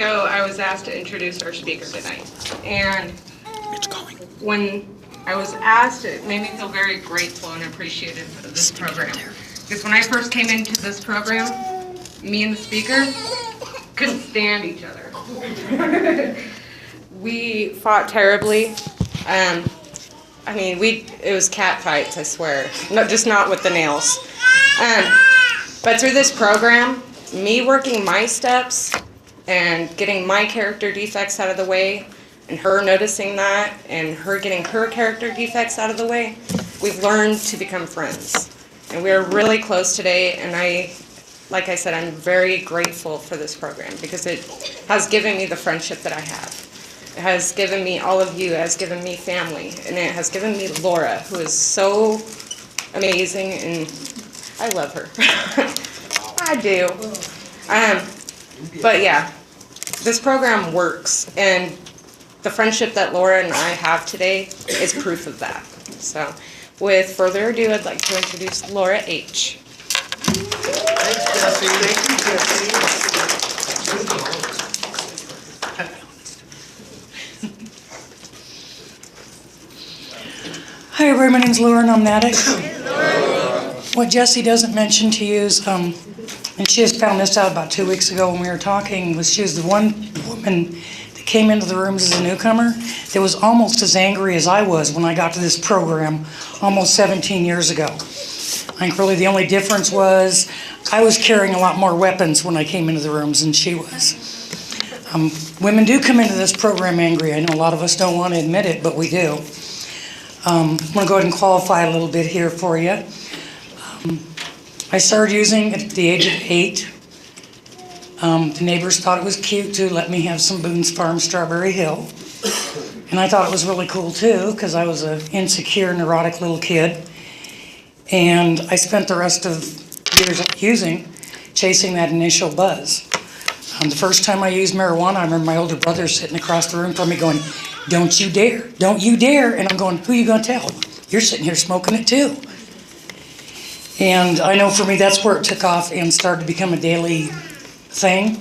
So I was asked to introduce our speaker tonight. And when I was asked, it made me feel very grateful and appreciative of this program. Because when I first came into this program, me and the speaker couldn't stand each other. We fought terribly. It was cat fights, I swear. No, just not with the nails. But through this program, me working my steps and getting my character defects out of the way, and her noticing that, and her getting her character defects out of the way, we've learned to become friends. And we are really close today, and like I said, I'm very grateful for this program because it has given me the friendship that I have. It has given me all of you, it has given me family, and it has given me Laura, who is so amazing, and I love her. I do. But yeah, this program works, and the friendship that Laura and I have today is proof of that. So, with further ado, I'd like to introduce Laura H. Thanks, Jesse. Thank you, Jesse. Hi, everybody. My name's Laura, and I'm an addict. What Jesse doesn't mention to you is, and she just found this out about 2 weeks ago when we were talking, was she was the one woman that came into the rooms as a newcomer that was almost as angry as I was when I got to this program almost 17 years ago. I think really the only difference was I was carrying a lot more weapons when I came into the rooms than she was. Women do come into this program angry. I know a lot of us don't want to admit it, but we do. I'm going to go ahead and qualify a little bit here for you. I started using it at the age of 8. The neighbors thought it was cute to let me have some Boone's Farm Strawberry Hill. And I thought it was really cool too, because I was an insecure, neurotic little kid. And I spent the rest of years chasing that initial buzz. The first time I used marijuana, I remember my older brother sitting across the room from me going, "Don't you dare, don't you dare." And I'm going, "Who are you going to tell? You're sitting here smoking it too." And I know for me, that's where it took off and started to become a daily thing.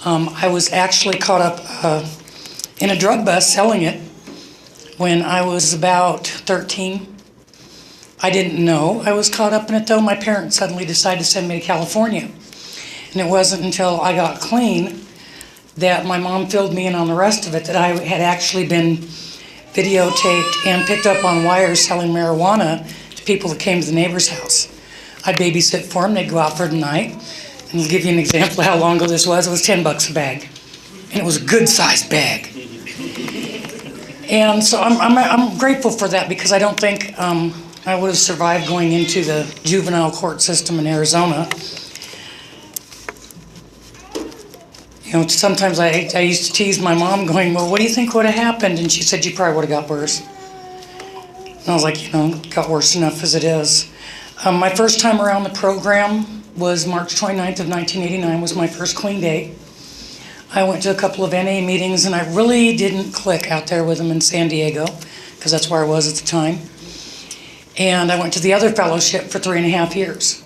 I was actually caught up in a drug bust selling it when I was about 13. I didn't know I was caught up in it though. My parents suddenly decided to send me to California. And it wasn't until I got clean that my mom filled me in on the rest of it, that I had actually been videotaped and picked up on wires selling marijuana to people that came to the neighbor's house. I'd babysit for them, they'd go out for the night. And I'll give you an example of how long ago this was. It was $10 a bag. And it was a good sized bag. And so I'm grateful for that, because I don't think I would have survived going into the juvenile court system in Arizona. You know, sometimes I used to tease my mom going, "Well, what do you think would have happened?" And she said, "You probably would have got worse." And I was like, it got worse enough as it is. My first time around the program was March 29th of 1989 was my first clean day. I went to a couple of NA meetings, and I really didn't click out there with them in San Diego, because that's where I was at the time. And I went to the other fellowship for 3.5 years.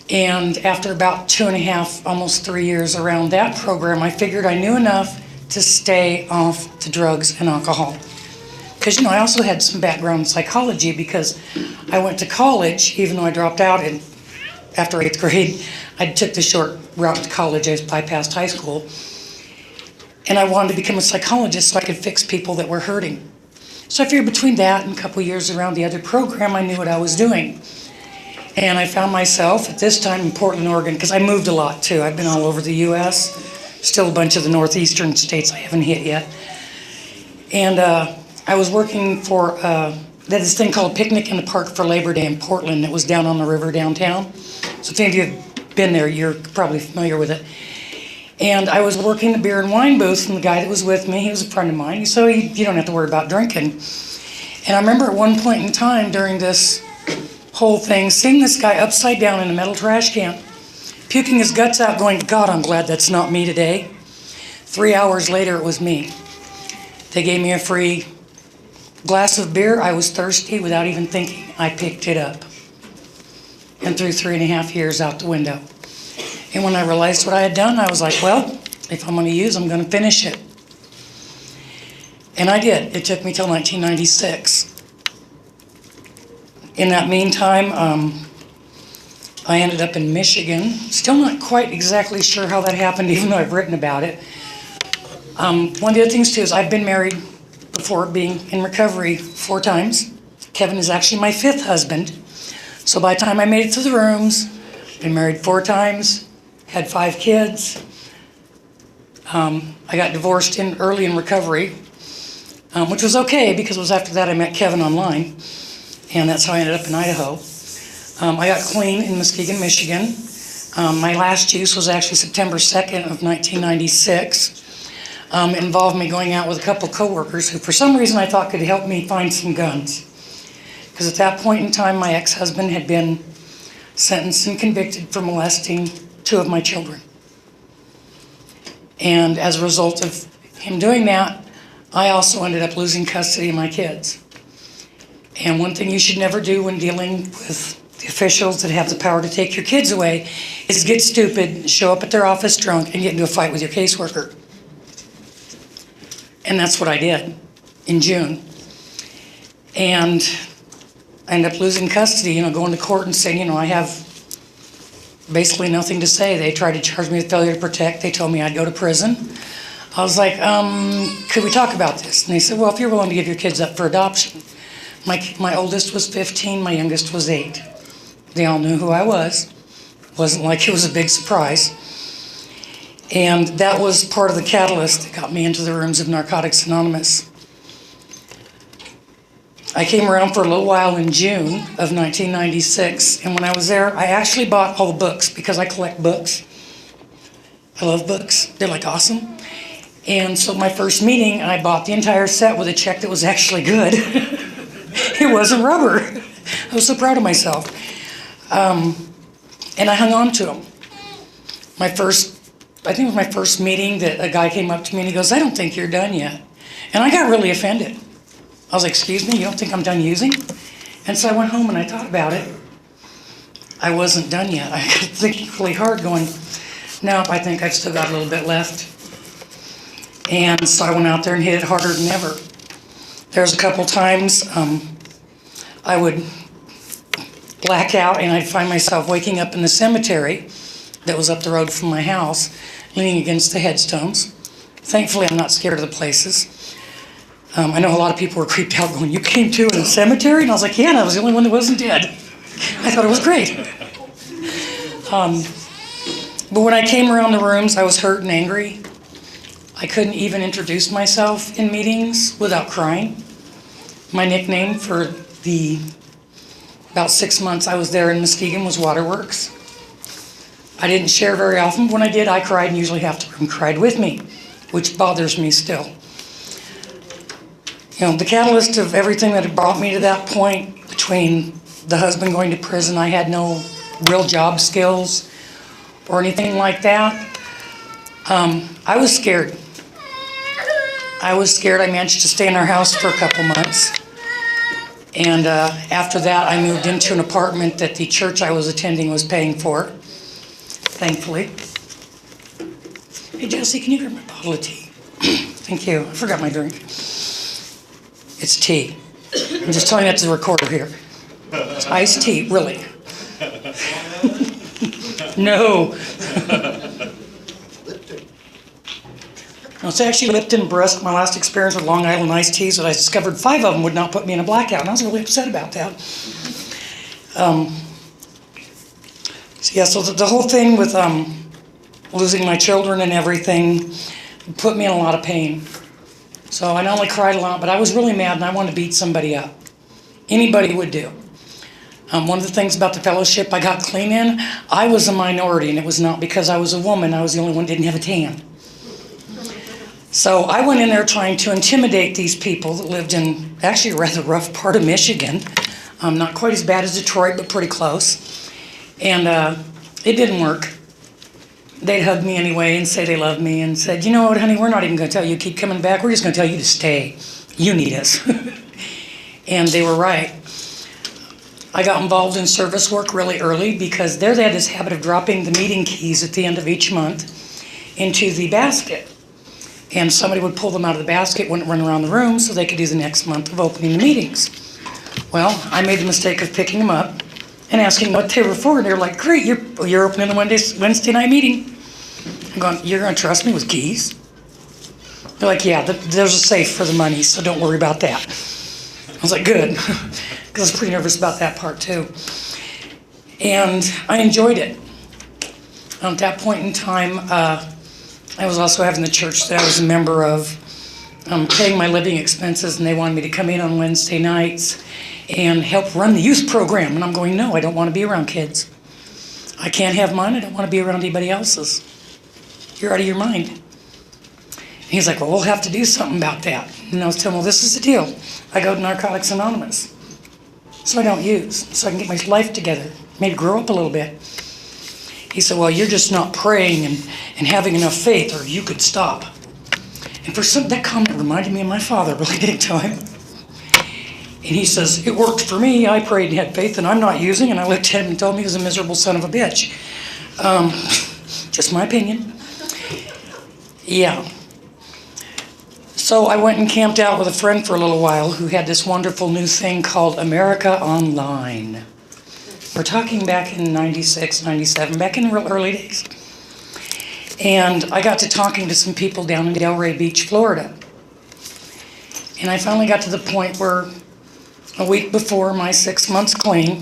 And after about 2.5, almost 3 years around that program, I figured I knew enough to stay off the drugs and alcohol. Because, I also had some background in psychology, because I went to college, even though I dropped out after 8th grade. I took the short route to college. I bypassed high school. And I wanted to become a psychologist so I could fix people that were hurting. So I figured between that and a couple years around the other program, I knew what I was doing. And I found myself at this time in Portland, Oregon, because I moved a lot too. I've been all over the U.S., still a bunch of the northeastern states I haven't hit yet. And I was working for this thing called Picnic in the Park for Labor Day in Portland. It was down on the river downtown. So if any of you have been there, you're probably familiar with it. And I was working the beer and wine booth, and the guy that was with me, he was a friend of mine. So you don't have to worry about drinking. And I remember at one point in time during this whole thing, seeing this guy upside down in a metal trash can, puking his guts out, going, "God, I'm glad that's not me today." 3 hours later, it was me. They gave me a free glass of beer. I was thirsty without even thinking. I picked it up and threw 3.5 years out the window. And when I realized what I had done, I was like, well, If I'm going to use, I'm going to finish it. And I did. It took me till 1996. In that meantime, I ended up in Michigan. Still not quite exactly sure how that happened, even though I've written about it. One of the other things, too, is I've been married before, being in recovery 4 times. Kevin is actually my 5th husband. So by the time I made it through the rooms, been married 4 times, had 5 kids. I got divorced early in recovery, which was okay because it was after that I met Kevin online, and that's how I ended up in Idaho. I got clean in Muskegon, Michigan. My last use was actually September 2nd of 1996. It involved me going out with a couple coworkers who for some reason I thought could help me find some guns. Because at that point in time, my ex-husband had been sentenced and convicted for molesting 2 of my children. And as a result of him doing that, I also ended up losing custody of my kids. And one thing you should never do when dealing with the officials that have the power to take your kids away is get stupid, show up at their office drunk, and get into a fight with your caseworker. And that's what I did in June. And I ended up losing custody, going to court and saying, I have basically nothing to say. They tried to charge me with failure to protect. They told me I'd go to prison. I was like, could we talk about this? And they said, well, if you're willing to give your kids up for adoption. My oldest was 15, my youngest was 8. They all knew who I was. It wasn't like it was a big surprise. And that was part of the catalyst that got me into the rooms of Narcotics Anonymous. I came around for a little while in June of 1996, and when I was there, I actually bought all the books because I collect books. I love books. They're like awesome. And so my first meeting, I bought the entire set with a check that was actually good. It wasn't rubber. I was so proud of myself. And I hung on to them. I think it was my first meeting that a guy came up to me and he goes, I don't think you're done yet. And I got really offended. I was like, excuse me, you don't think I'm done using? And so I went home and I thought about it. I wasn't done yet. I got thinking really hard going, no, I think I've still got a little bit left. And so I went out there and hit it harder than ever. There's a couple times I would black out and I'd find myself waking up in the cemetery that was up the road from my house, leaning against the headstones. Thankfully, I'm not scared of the places. I know a lot of people were creeped out going, you came to in the cemetery? And I was like, yeah, and I was the only one that wasn't dead. I thought it was great. But when I came around the rooms, I was hurt and angry. I couldn't even introduce myself in meetings without crying. My nickname for the about 6 months I was there in Muskegon was Waterworks. I didn't share very often. When I did, I cried, and usually half the room cried with me, which bothers me still. The catalyst of everything that had brought me to that point, between the husband going to prison, I had no real job skills or anything like that. I was scared. I managed to stay in our house for a couple months. And after that, I moved into an apartment that the church I was attending was paying for, thankfully. Hey, Jesse, can you grab my bottle of tea? Thank you. I forgot my drink. It's tea. I'm just telling that to the recorder here. It's iced tea, really. No. No, it's actually Lipton Brisk. My last experience with Long Island iced teas that I discovered 5 of them would not put me in a blackout, and I was really upset about that. So the whole thing with losing my children and everything put me in a lot of pain. So I not only cried a lot, but I was really mad and I wanted to beat somebody up. Anybody would do. One of the things about the fellowship I got clean in, I was a minority, and it was not because I was a woman. I was the only one that didn't have a tan. So I went in there trying to intimidate these people that lived in actually a rather rough part of Michigan. Not quite as bad as Detroit, but pretty close. And it didn't work. They'd hug me anyway and say they loved me and said, you know what, honey, we're not even going to tell you to keep coming back. We're just going to tell you to stay. You need us. And they were right. I got involved in service work really early because there they had this habit of dropping the meeting keys at the end of each month. into the basket. And somebody would pull them out of the basket, wouldn't run around the room, so they could do the next month of opening the meetings. Well, I made the mistake of picking them up and asking what they were for, and they were like, great, you're opening the Wednesday night meeting. I'm going, you're going to trust me with keys? They're like, yeah, there's a safe for the money, so don't worry about that. I was like, good, because I was pretty nervous about that part too. And I enjoyed it. At that point in time, I was also having the church that I was a member of paying my living expenses, and they wanted me to come in on Wednesday nights and help run the youth program. And I'm going, no, I don't want to be around kids. I can't have mine. I don't want to be around anybody else's. You're out of your mind. And he's like, well, we'll have to do something about that. And I was telling him, well, this is the deal. I go to Narcotics Anonymous, so I don't use, so I can get my life together, maybe grow up a little bit. He said, well, you're just not praying and having enough faith, or you could stop. And for some, that comment reminded me of my father really big time. And he says, it worked for me. I prayed and had faith, and I'm not using. And I looked at him and told him he was a miserable son of a bitch. Just my opinion. Yeah. So I went and camped out with a friend for a little while who had this wonderful new thing called America Online. We're talking back in 96, 97, back in the real early days. And I got to talking to some people down in Delray Beach, Florida. And I finally got to the point where a week before my 6 months clean,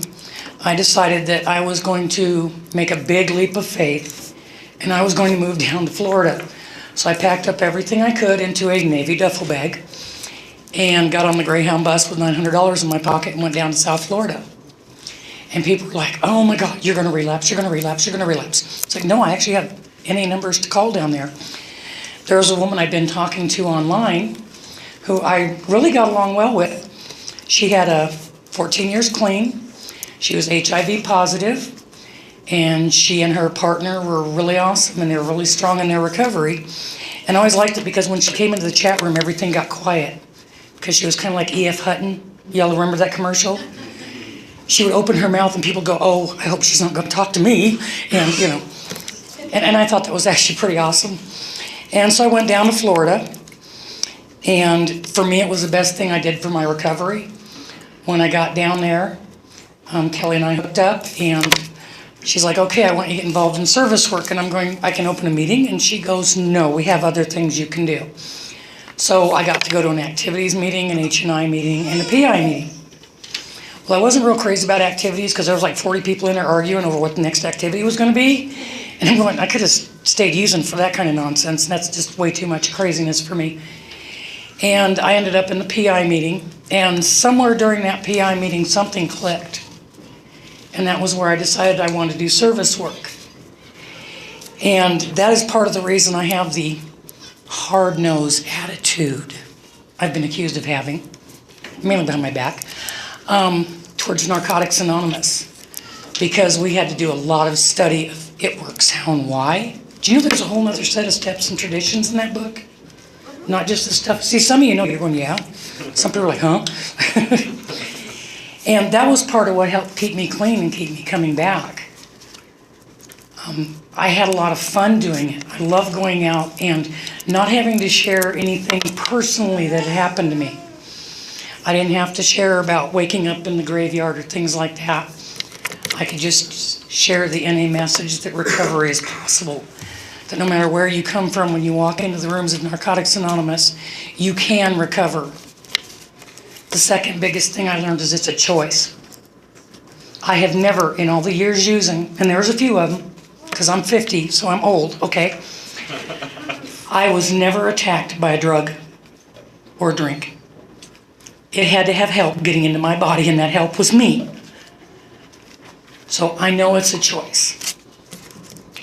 I decided that I was going to make a big leap of faith, and I was going to move down to Florida. So I packed up everything I could into a Navy duffel bag and got on the Greyhound bus with $900 in my pocket and went down to South Florida. And people were like, oh my God, you're going to relapse, you're going to relapse, you're going to relapse. It's like, no, I actually have NA numbers to call down there. There was a woman I'd been talking to online who I really got along well with. She had 14 years clean. She was HIV positive, and she and her partner were really awesome, and they were really strong in their recovery. And I always liked it because when she came into the chat room, everything got quiet because she was kind of like E.F. Hutton. Y'all remember that commercial? She would open her mouth and people go, oh, I hope she's not going to talk to me. And, you know, and I thought that was actually pretty awesome. And so I went down to Florida. And for me, it was the best thing I did for my recovery. When I got down there, Kelly and I hooked up. And she's like, okay, I want you to get involved in service work. And I'm going, I can open a meeting. And she goes, no, we have other things you can do. So I got to go to an activities meeting, an H&I meeting, and a PI meeting. Well, I wasn't real crazy about activities because there was like 40 people in there arguing over what the next activity was going to be. And I'm going, I could have stayed using for that kind of nonsense. And that's just way too much craziness for me. And I ended up in the PI meeting. And somewhere during that PI meeting, something clicked. And that was where I decided I wanted to do service work. And that is part of the reason I have the hard-nosed attitude I've been accused of having, mainly behind my back, towards Narcotics Anonymous, because we had to do a lot of study of it works, how and why. Do you know there's a whole other set of steps and traditions in that book? Not just the stuff. See, some of you know, you're going, yeah. Some people are like, huh? And that was part of what helped keep me clean and keep me coming back. I had a lot of fun doing it. I love going out and not having to share anything personally that had happened to me. I didn't have to share about waking up in the graveyard or things like that. I could just share the NA message that recovery is possible. That no matter where you come from, when you walk into the rooms of Narcotics Anonymous, you can recover. The second biggest thing I learned is it's a choice. I have never, in all the years using, and there's a few of them, because I'm 50, so I'm old, okay? I was never attacked by a drug or drink. It had to have help getting into my body, and that help was me. So I know it's a choice.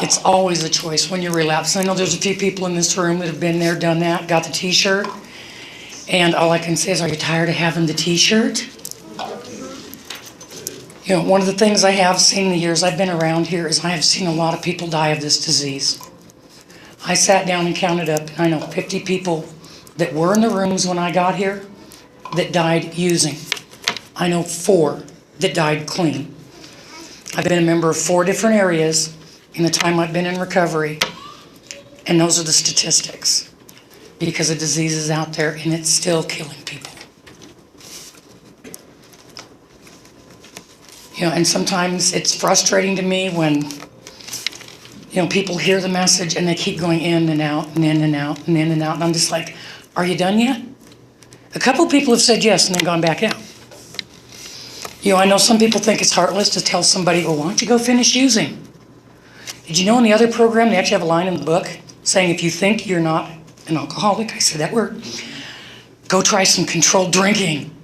It's always a choice when you relapse. I know there's a few people in this room that have been there, done that, got the t-shirt. And all I can say is, are you tired of having the t-shirt? You know, one of the things I have seen in the years I've been around here is I have seen a lot of people die of this disease. I sat down and counted up, and I know 50 people that were in the rooms when I got here that died using. I know 4 that died clean. I've been a member of 4 different areas in the time I've been in recovery, And those are the statistics. Because the disease is out there and it's still killing people. You know, and sometimes it's frustrating to me when, you know, people hear the message and they keep going in and out and in and out and in and out. And I'm just like, are you done yet? A couple of people have said yes and then gone back out. You know, I know some people think it's heartless to tell somebody, well, why don't you go finish using? Did you know in the other program, they actually have a line in the book saying if you think you're not an alcoholic, I said that word, go try some controlled drinking.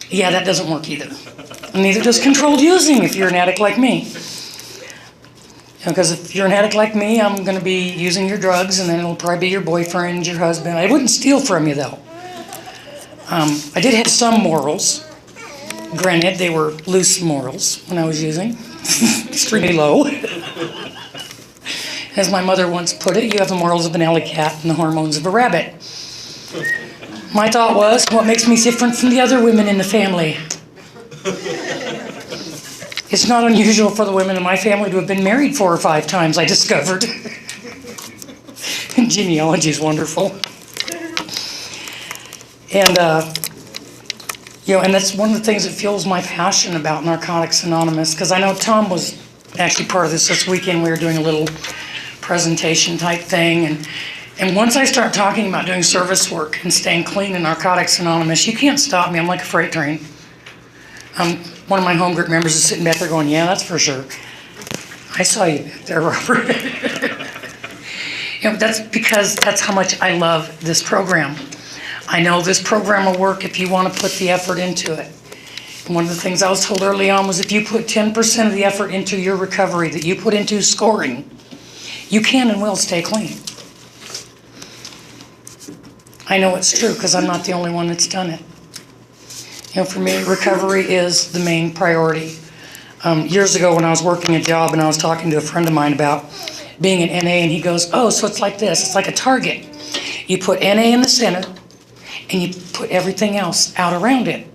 Yeah, that doesn't work either. And neither does controlled using if you're an addict like me. Because if you're an addict like me, I'm going to be using your drugs, and then it'll probably be your boyfriend, your husband. I wouldn't steal from you, though. I did have some morals. Granted, they were loose morals when I was using. Extremely low. As my mother once put it, you have the morals of an alley cat and the hormones of a rabbit. My thought was, what makes me different from the other women in the family? It's not unusual for the women in my family to have been married 4 or 5 times, I discovered. Genealogy is wonderful. And, you know, and that's one of the things that fuels my passion about Narcotics Anonymous, because I know Tom was actually part of this weekend. We were doing a little presentation type thing. And once I start talking about doing service work and staying clean in Narcotics Anonymous, you can't stop me. I'm like a freight train. One of my home group members is sitting back there going, yeah, that's for sure. I saw you back there, Robert. You know, that's because that's how much I love this program. I know this program will work if you want to put the effort into it. And one of the things I was told early on was if you put 10% of the effort into your recovery that you put into scoring, you can and will stay clean. I know it's true because I'm not the only one that's done it. You know, for me, recovery is the main priority. Years ago when I was working a job and I was talking to a friend of mine about being an NA, and he goes, oh, so it's like this. It's like a target. You put NA in the center and you put everything else out around it.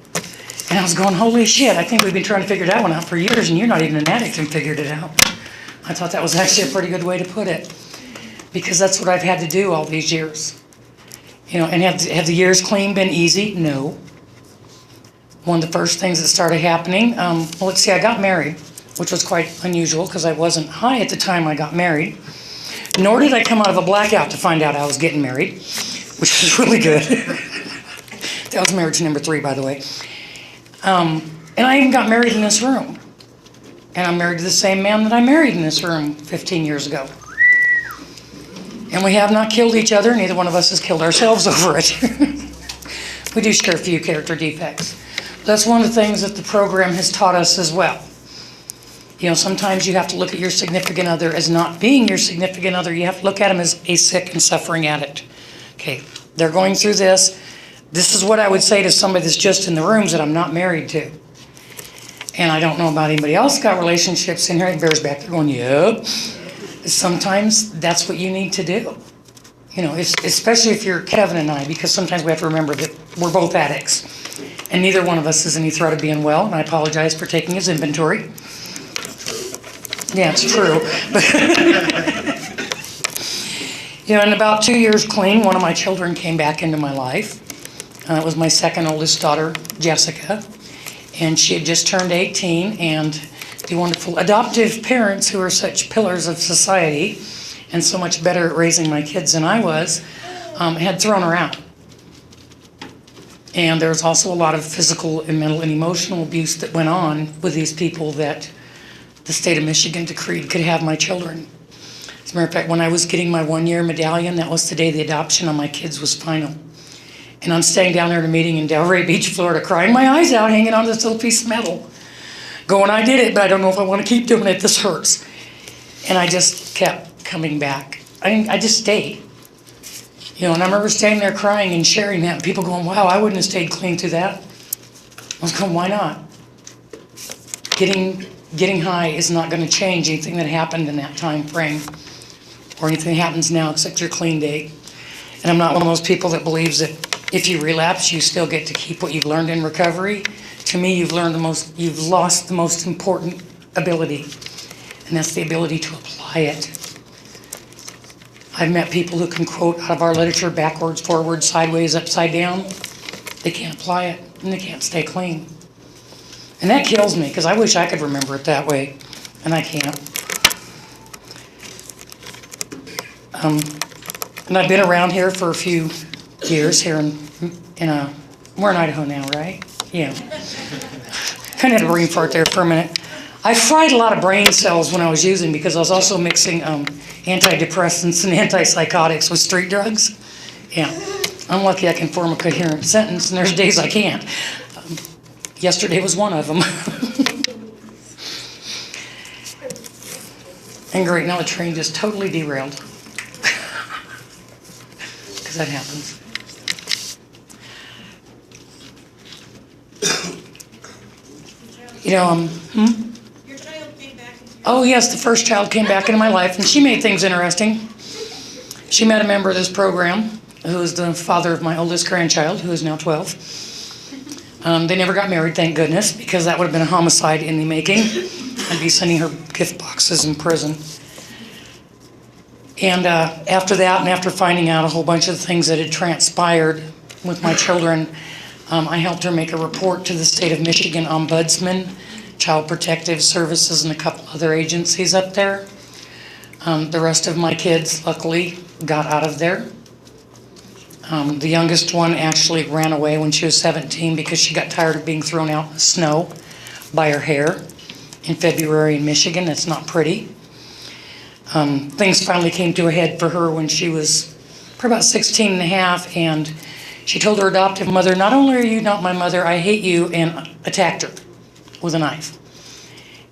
And I was going, holy shit, I think we've been trying to figure that one out for years and you're not even an addict and figured it out. I thought that was actually a pretty good way to put it, because that's what I've had to do all these years. You know, and have the years clean been easy? No. One of the first things that started happening, well, let's see, I got married, which was quite unusual because I wasn't high at the time I got married. Nor did I come out of a blackout to find out I was getting married, which was really good. That was marriage number 3, by the way. And I even got married in this room. And I'm married to the same man that I married in this room 15 years ago. And we have not killed each other. Neither one of us has killed ourselves over it. We do share a few character defects. That's one of the things that the program has taught us as well. You know, sometimes you have to look at your significant other as not being your significant other. You have to look at them as a sick and suffering addict. Okay, they're going through this. This is what I would say to somebody that's just in the rooms that I'm not married to. And I don't know about anybody else got relationships in here. Bear's back there going, yep. Sometimes that's what you need to do. You know, especially if you're Kevin and I, because sometimes we have to remember that we're both addicts. And neither one of us is any threat of being well, and I apologize for taking his inventory. Yeah, it's true. You know, in about 2 years clean, one of my children came back into my life. It was my second oldest daughter, Jessica. And she had just turned 18, and the wonderful adoptive parents who are such pillars of society and so much better at raising my kids than I was, had thrown her out. And there was also a lot of physical and mental and emotional abuse that went on with these people that the state of Michigan decreed could have my children. As a matter of fact, when I was getting my 1-year medallion, that was the day the adoption on my kids was final. And I'm standing down there at a meeting in Delray Beach, Florida, crying my eyes out, hanging on to this little piece of metal. Going, I did it, but I don't know if I want to keep doing it. This hurts. And I just kept coming back. I just stayed. You know, and I remember standing there crying and sharing that, and people going, wow, I wouldn't have stayed clean through that. I was going, why not? Getting high is not going to change anything that happened in that time frame or anything that happens now except your clean date. And I'm not one of those people that believes that if you relapse, you still get to keep what you've learned in recovery. To me, you've lost the most important ability, and that's the ability to apply it. I've met people who can quote out of our literature backwards, forwards, sideways, upside down. They can't apply it, and they can't stay clean. And that kills me, because I wish I could remember it that way, and I can't. And I've been around here for a few years here we're in Idaho now, right? Yeah. Kind of had a brain fart there for a minute. I fried a lot of brain cells when I was using, because I was also mixing antidepressants and antipsychotics with street drugs. Yeah. I'm lucky I can form a coherent sentence, and there's days I can't. Yesterday was one of them. And great, now the train just totally derailed. Because that happens. You know, Your child came back. Oh yes, the first child came back into my life, and she made things interesting. She met a member of this program, who is the father of my oldest grandchild, who is now 12. They never got married, thank goodness, because that would have been a homicide in the making. I'd be sending her gift boxes in prison. And after that, and after finding out a whole bunch of things that had transpired with my children, I helped her make a report to the state of Michigan Ombudsman, Child Protective Services, and a couple other agencies up there. The rest of my kids, luckily, got out of there. The youngest one actually ran away when she was 17 because she got tired of being thrown out in the snow by her hair in February in Michigan. It's not pretty. Things finally came to a head for her when she was probably about 16 and a half, and she told her adoptive mother, "Not only are you not my mother, I hate you," and attacked her with a knife.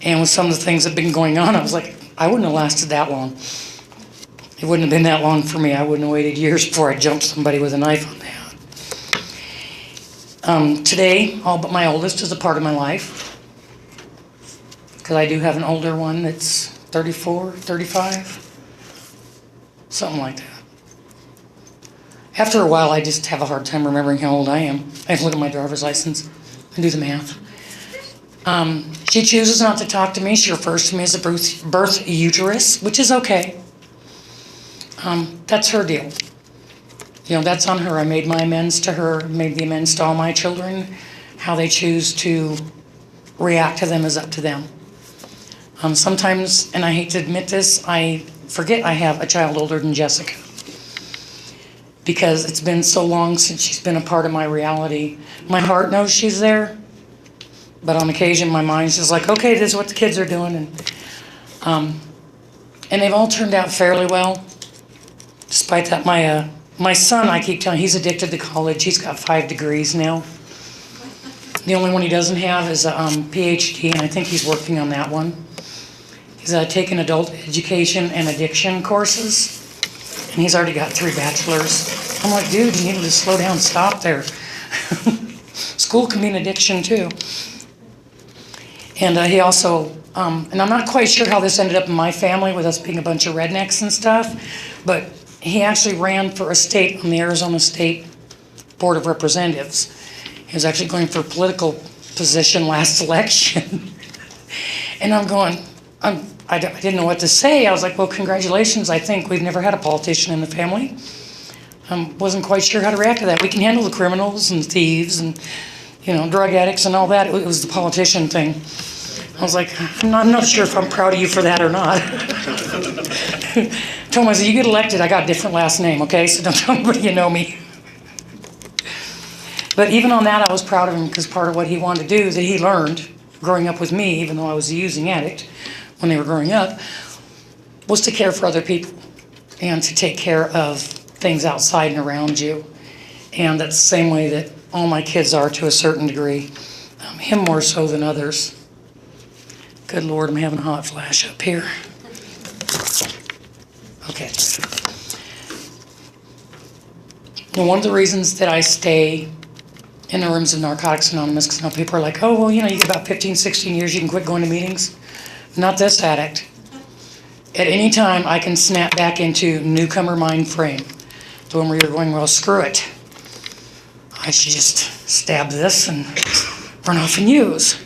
And with some of the things that have been going on, I was like, I wouldn't have lasted that long. It wouldn't have been that long for me. I wouldn't have waited years before I jumped somebody with a knife on that. Today, all but my oldest is a part of my life. Because I do have an older one that's 34, 35. Something like that. After a while, I just have a hard time remembering how old I am. I have to look at my driver's license and do the math. She chooses not to talk to me. She refers to me as a birth uterus, which is okay. That's her deal. You know, that's on her. I made my amends to her, made the amends to all my children. How they choose to react to them is up to them. Sometimes, and I hate to admit this, I forget I have a child older than Jessica. Because it's been so long since she's been a part of my reality. My heart knows she's there, but on occasion my mind's just like, okay, this is what the kids are doing. And they've all turned out fairly well. Despite that, my son, I keep telling, he's addicted to college. He's got 5 degrees now. The only one he doesn't have is a PhD, and I think he's working on that one. He's taken adult education and addiction courses, and he's already got 3 bachelors. I'm like, dude, you need to slow down, stop there. School can be an addiction too. And he also, and I'm not quite sure how this ended up in my family with us being a bunch of rednecks and stuff, but he actually ran for a state on the Arizona State Board of Representatives. He was actually going for a political position last election. And I'm going, I didn't know what to say. I was like, well, congratulations. I think we've never had a politician in the family. Wasn't quite sure how to react to that. We can handle the criminals and thieves and, you know, drug addicts and all that. It was the politician thing. I was like, I'm not sure if I'm proud of you for that or not. Told him, I said, you get elected, I got a different last name, okay? So don't tell anybody you know me. But even on that, I was proud of him because part of what he wanted to do that he learned growing up with me, even though I was a using addict when they were growing up, was to care for other people and to take care of things outside and around you. And that's the same way that all my kids are to a certain degree. Him more so than others. Good Lord, I'm having a hot flash up here. Okay. Well, one of the reasons that I stay in the rooms of Narcotics Anonymous, because now people are like, oh, well, you know, you get about 15, 16 years, you can quit going to meetings. Not this addict. At any time, I can snap back into newcomer mind frame. The one where you're going, well, screw it. I should just stab this and run off and use.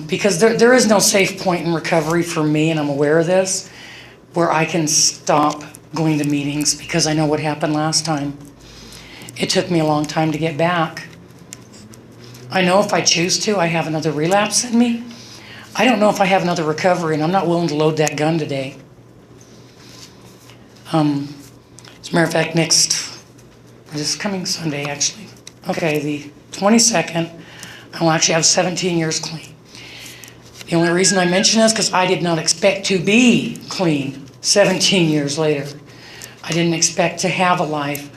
Because there is no safe point in recovery for me, and I'm aware of this, where I can stop going to meetings because I know what happened last time. It took me a long time to get back. I know if I choose to, I have another relapse in me. I don't know if I have another recovery, and I'm not willing to load that gun today. As a matter of fact, this coming Sunday, actually. Okay, the 22nd, I will actually have 17 years clean. The only reason I mention this is because I did not expect to be clean 17 years later. I didn't expect to have a life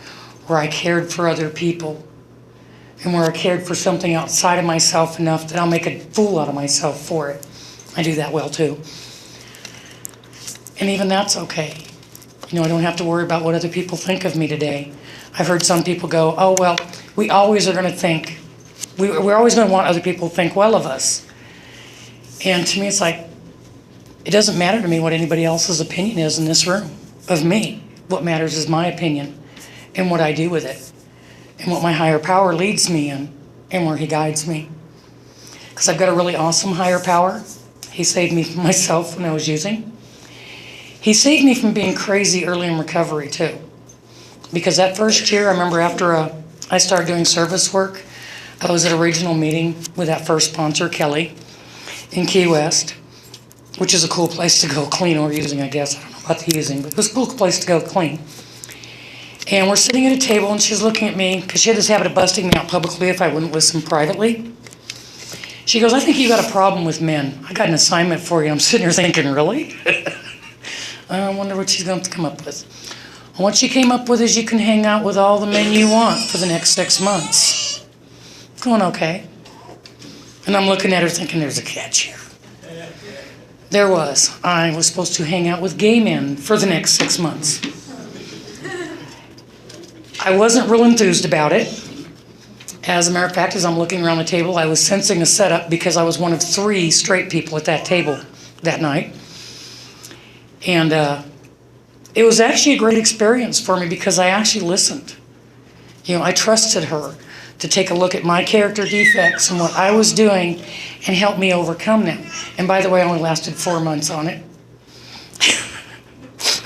where I cared for other people and where I cared for something outside of myself enough that I'll make a fool out of myself for it. I do that well too. And even that's okay. I don't have to worry about what other people think of me today. I've heard some people go, oh, well, we always are going to think, we're always going to want other people to think well of us. And to me, it's like, it doesn't matter to me what anybody else's opinion is in this room of me. What matters is my opinion and what I do with it and what my higher power leads me in and where he guides me. Because I've got a really awesome higher power. He saved me from myself when I was using. He saved me from being crazy early in recovery too. Because that first year, I remember after I started doing service work, I was at a regional meeting with that first sponsor, Kelly, in Key West, which is a cool place to go clean or using, I guess. I don't know about the using, but it was a cool place to go clean. And we're sitting at a table, and she's looking at me, because she had this habit of busting me out publicly if I wouldn't listen privately. She goes, I think you got a problem with men. I got an assignment for you. I'm sitting here thinking, really? I wonder what she's going to come up with. And what she came up with is you can hang out with all the men you want for the next 6 months. Going, okay. And I'm looking at her thinking, there's a catch here. There was. I was supposed to hang out with gay men for the next 6 months. I wasn't real enthused about it. As a matter of fact, as I'm looking around the table, I was sensing a setup because I was one of 3 straight people at that table that night. And it was actually a great experience for me because I actually listened. I trusted her to take a look at my character defects and what I was doing and help me overcome them. And by the way, I only lasted 4 months on it.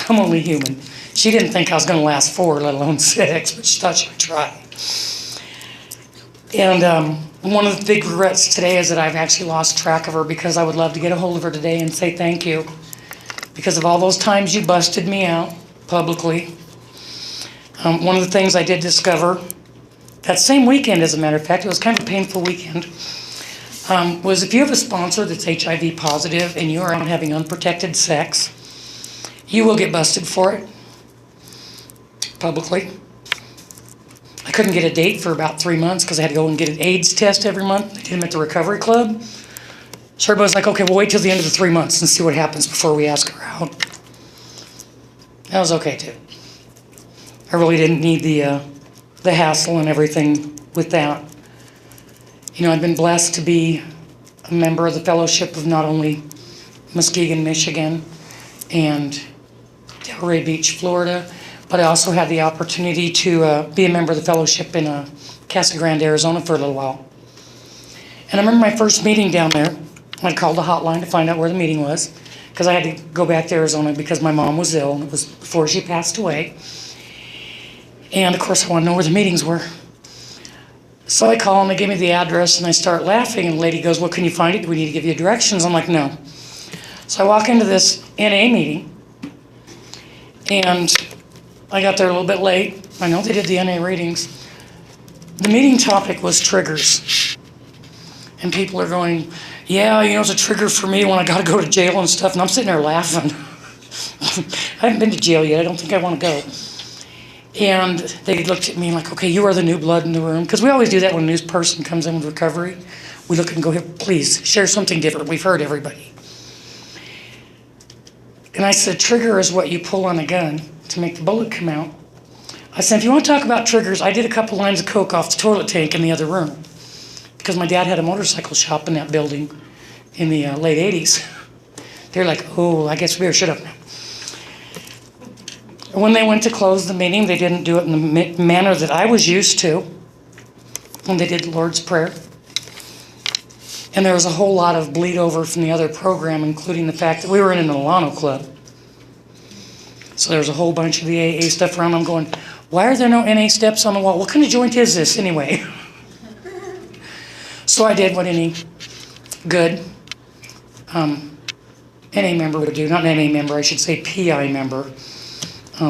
I'm only human. She didn't think I was going to last 4, let alone 6, but she thought she would try. And one of the big regrets today is that I've actually lost track of her because I would love to get a hold of her today and say thank you. Because of all those times you busted me out publicly. One of the things I did discover that same weekend, as a matter of fact, it was kind of a painful weekend, was if you have a sponsor that's HIV positive and you are out having unprotected sex, you will get busted for it publicly. I couldn't get a date for about 3 months because I had to go and get an AIDS test every month. I did them at the recovery club. So everybody's like, okay, we'll wait till the end of the 3 months and see what happens before we ask her out. That was okay too. I really didn't need the hassle and everything with that. I've been blessed to be a member of the fellowship of not only Muskegon, Michigan, and Delray Beach, Florida, but I also had the opportunity to be a member of the fellowship in Casa Grande, Arizona for a little while. And I remember my first meeting down there. I called the hotline to find out where the meeting was because I had to go back to Arizona because my mom was ill, and it was before she passed away. And of course I wanted to know where the meetings were. So I call and they give me the address and I start laughing, and the lady goes, well, can you find it? Do we need to give you directions? I'm like, no. So I walk into this NA meeting, and I got there a little bit late. I know they did the NA readings. The meeting topic was triggers. And people are going, yeah, it's a trigger for me when I got to go to jail and stuff. And I'm sitting there laughing. I haven't been to jail yet. I don't think I want to go. And they looked at me like, okay, you are the new blood in the room. Because we always do that when a new person comes in with recovery. We look and go, please, share something different. We've heard everybody. And I said, trigger is what you pull on a gun to make the bullet come out. I said, if you want to talk about triggers, I did a couple lines of coke off the toilet tank in the other room. Because my dad had a motorcycle shop in that building in the late 80s. They're like, oh, I guess we should have. When they went to close the meeting, they didn't do it in the manner that I was used to when they did the Lord's Prayer. And there was a whole lot of bleed over from the other program, including the fact that we were in an Alano club. So there's a whole bunch of the AA stuff around. I'm going, why are there no NA steps on the wall? What kind of joint is this anyway? So I did what any good NA member would do. Not an NA member, I should say PI member,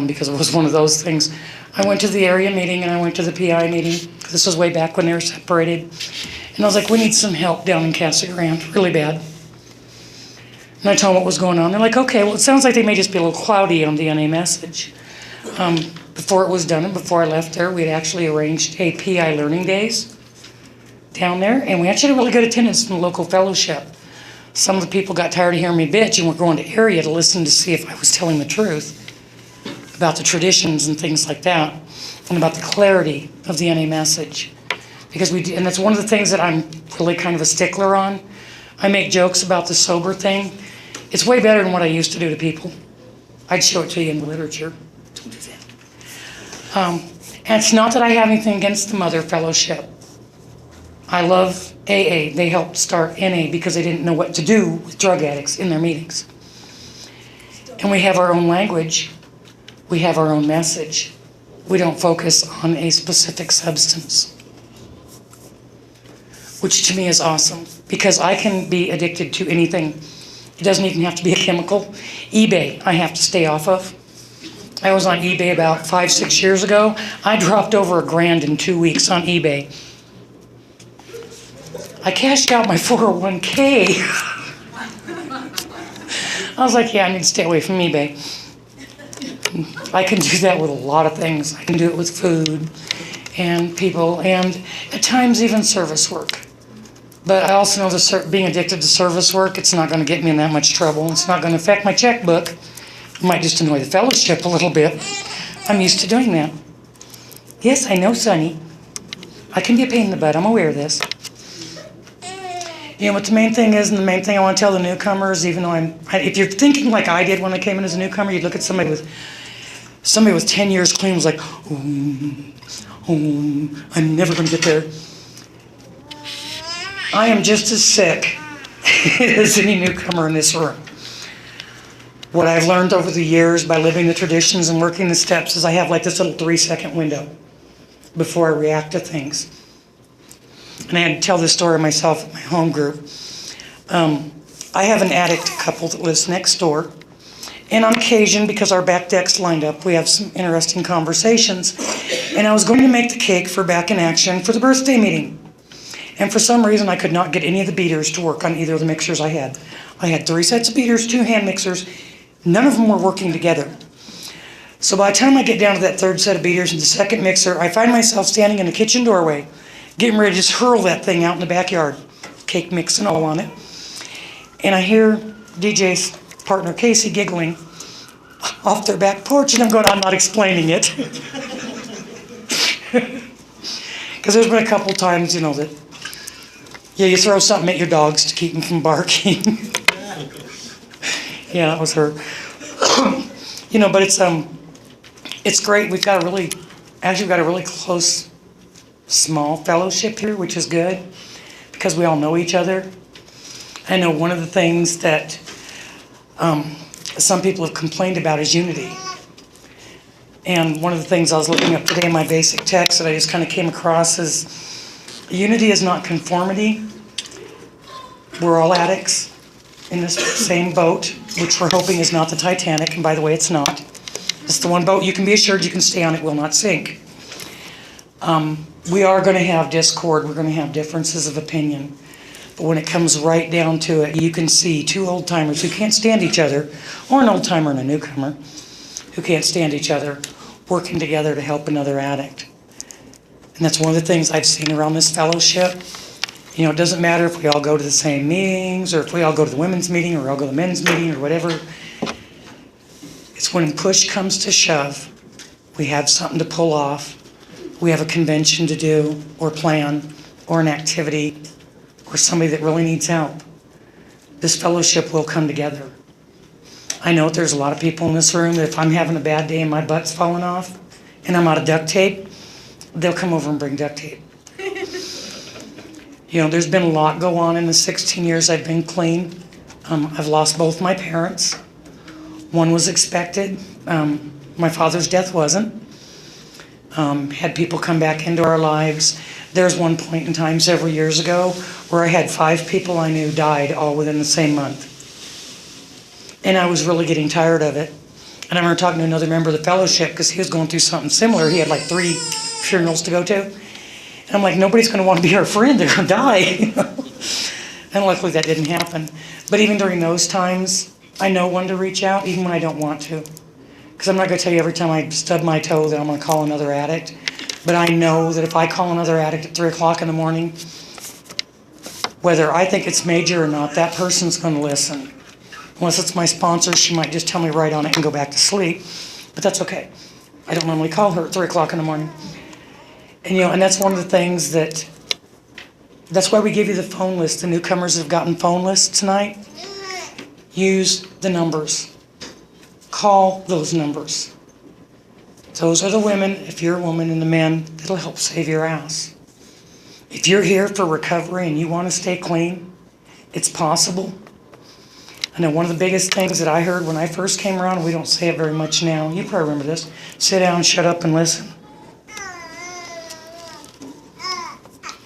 because it was one of those things. I went to the area meeting and I went to the PI meeting. This was way back when they were separated. And I was like, we need some help down in Casa Grande, really bad. And I told them what was going on. They're like, okay, well, it sounds like they may just be a little cloudy on the NA message. Before it was done and before I left there, we had actually arranged a PI learning days down there. And we actually had really good attendance from the local fellowship. Some of the people got tired of hearing me bitch and were going to area to listen to see if I was telling the truth about the traditions and things like that, and about the clarity of the NA message. Because and that's one of the things that I'm really kind of a stickler on. I make jokes about the sober thing. It's way better than what I used to do to people. I'd show it to you in the literature. Don't do that. And it's not that I have anything against the Mother Fellowship. I love AA. They helped start NA because they didn't know what to do with drug addicts in their meetings. And we have our own language. We have our own message. We don't focus on a specific substance, which to me is awesome because I can be addicted to anything. It doesn't even have to be a chemical. eBay, I have to stay off of. I was on eBay about 5-6 years ago. I dropped over $1,000 in 2 weeks on eBay. I cashed out my 401k. I was like, yeah, I need to stay away from eBay. I can do that with a lot of things. I can do it with food and people and at times even service work. But I also know that being addicted to service work, it's not going to get me in that much trouble. It's not going to affect my checkbook. It might just annoy the fellowship a little bit. I'm used to doing that. Yes, I know, Sonny. I can be a pain in the butt. I'm aware of this. You know what the main thing is, and the main thing I want to tell the newcomers, even though if you're thinking like I did when I came in as a newcomer, you'd look at somebody with 10 years clean was like, I'm never going to get there. I am just as sick as any newcomer in this room. What I've learned over the years by living the traditions and working the steps is I have like this little 3-second window before I react to things. And I had to tell this story myself at my home group. I have an addict couple that lives next door. And on occasion, because our back deck's lined up, we have some interesting conversations. And I was going to make the cake for Back in Action for the birthday meeting. And for some reason, I could not get any of the beaters to work on either of the mixers I had. I had 3 sets of beaters, 2 hand mixers. None of them were working together. So by the time I get down to that 3rd set of beaters and the 2nd mixer, I find myself standing in the kitchen doorway, getting ready to just hurl that thing out in the backyard. Cake mix and all on it. And I hear DJ's partner, Casey, giggling off their back porch, and I'm going, I'm not explaining it. Because there's been a couple times, you know, that you throw something at your dogs to keep them from barking. Yeah, that was her. You know, but it's great. We've got a really close, small fellowship here, which is good because we all know each other. I know one of the things that some people have complained about is unity. And one of the things I was looking up today in my basic text that I just kind of came across is unity is not conformity. We're all addicts in this same boat, which we're hoping is not the Titanic. And by the way, it's not. It's the one boat you can be assured you can stay on, it will not sink. We are going to have discord. We're going to have differences of opinion. But when it comes right down to it, you can see 2 old-timers who can't stand each other, or an old-timer and a newcomer who can't stand each other, working together to help another addict. And that's one of the things I've seen around this fellowship. You know, it doesn't matter if we all go to the same meetings, or if we all go to the women's meeting, or we all go to the men's meeting, or whatever. It's when push comes to shove, we have something to pull off. We have a convention to do, or plan, or an activity, or somebody that really needs help. This fellowship will come together. I know there's a lot of people in this room that if I'm having a bad day and my butt's falling off and I'm out of duct tape, they'll come over and bring duct tape. You know, there's been a lot go on in the 16 years I've been clean. I've lost both my parents. One was expected, My father's death wasn't. Had people come back into our lives. There's one point in time several years ago where I had 5 people I knew died all within the same month. And I was really getting tired of it. And I remember talking to another member of the fellowship because he was going through something similar. He had like 3 funerals to go to. And I'm like, nobody's going to want to be our friend. They're going to die. And luckily that didn't happen. But even during those times, I know when to reach out, even when I don't want to. Because I'm not going to tell you every time I stub my toe that I'm going to call another addict. But I know that if I call another addict at 3 o'clock in the morning, whether I think it's major or not, that person's going to listen. Unless it's my sponsor, she might just tell me right on it and go back to sleep. But that's okay. I don't normally call her at 3 o'clock in the morning. And and that's one of the things that's why we give you the phone list. The newcomers have gotten phone lists tonight. Use the numbers. Call those numbers. Those are the women, if you're a woman, and the men that'll help save your ass. If you're here for recovery and you want to stay clean, it's possible. I know one of the biggest things that I heard when I first came around, and we don't say it very much now, you probably remember this, sit down, shut up, and listen.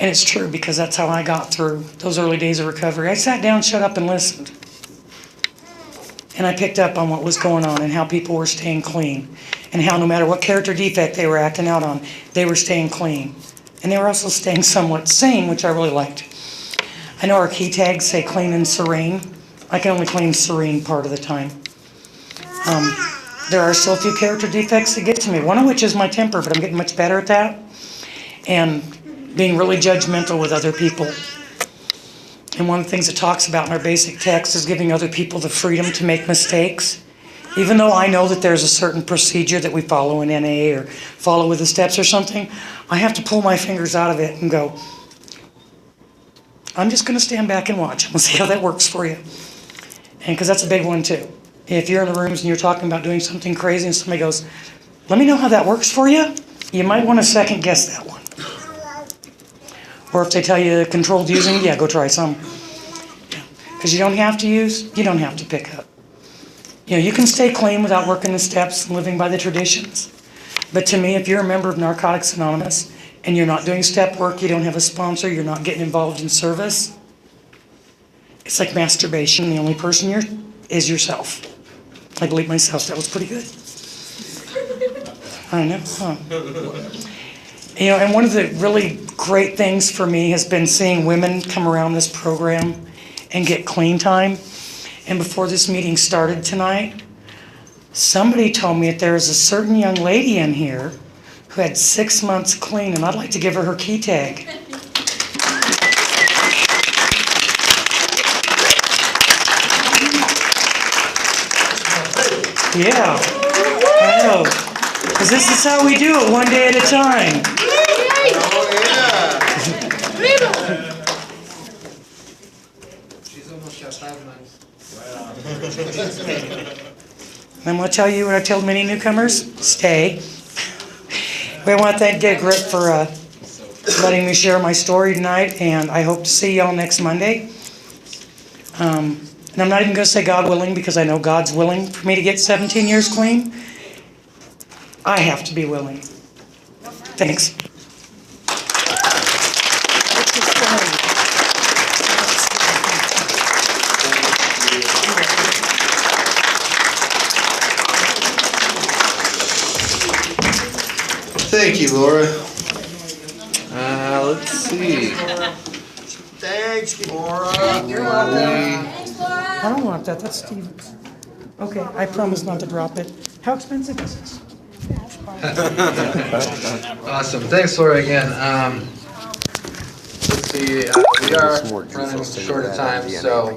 And it's true because that's how I got through those early days of recovery. I sat down, shut up, and listened. And I picked up on what was going on and how people were staying clean. And how no matter what character defect they were acting out on, they were staying clean. And they were also staying somewhat sane, which I really liked. I know our key tags say clean and serene. I can only claim serene part of the time. There are still a few character defects that get to me, one of which is my temper, but I'm getting much better at that. And being really judgmental with other people. And one of the things it talks about in our basic text is giving other people the freedom to make mistakes. Even though I know that there's a certain procedure that we follow in NA or follow with the steps or something, I have to pull my fingers out of it and go, I'm just going to stand back and watch. We'll see how that works for you. And because that's a big one too. If you're in the rooms and you're talking about doing something crazy and somebody goes, let me know how that works for you, you might want to second guess that one. Or if they tell you controlled using, yeah, go try some. Because you don't have to use, you don't have to pick up. You can stay clean without working the steps and living by the traditions. But to me, if you're a member of Narcotics Anonymous and you're not doing step work, you don't have a sponsor, you're not getting involved in service, it's like masturbation. The only person is yourself. I believe myself. That was pretty good. I know, huh? And one of the really great things for me has been seeing women come around this program and get clean time. And before this meeting started tonight, somebody told me that there is a certain young lady in here who had 6 months clean, and I'd like to give her key tag. Yeah, I know. Because this is how we do it, one day at a time. She's almost got 5 months. I'm going to tell you what I tell many newcomers, stay. We want to thank Grip for letting me share my story tonight, and I hope to see y'all next Monday. And I'm not even going to say God willing, because I know God's willing for me to get 17 years clean. I have to be willing. Thanks. Thank you, Laura. Let's see. Thanks, Laura. You're welcome. I don't want that. That's Steven's. Okay, I promise not to drop it. How expensive is this? Awesome. Thanks, Laura, again. Let's see. We are running short of time, so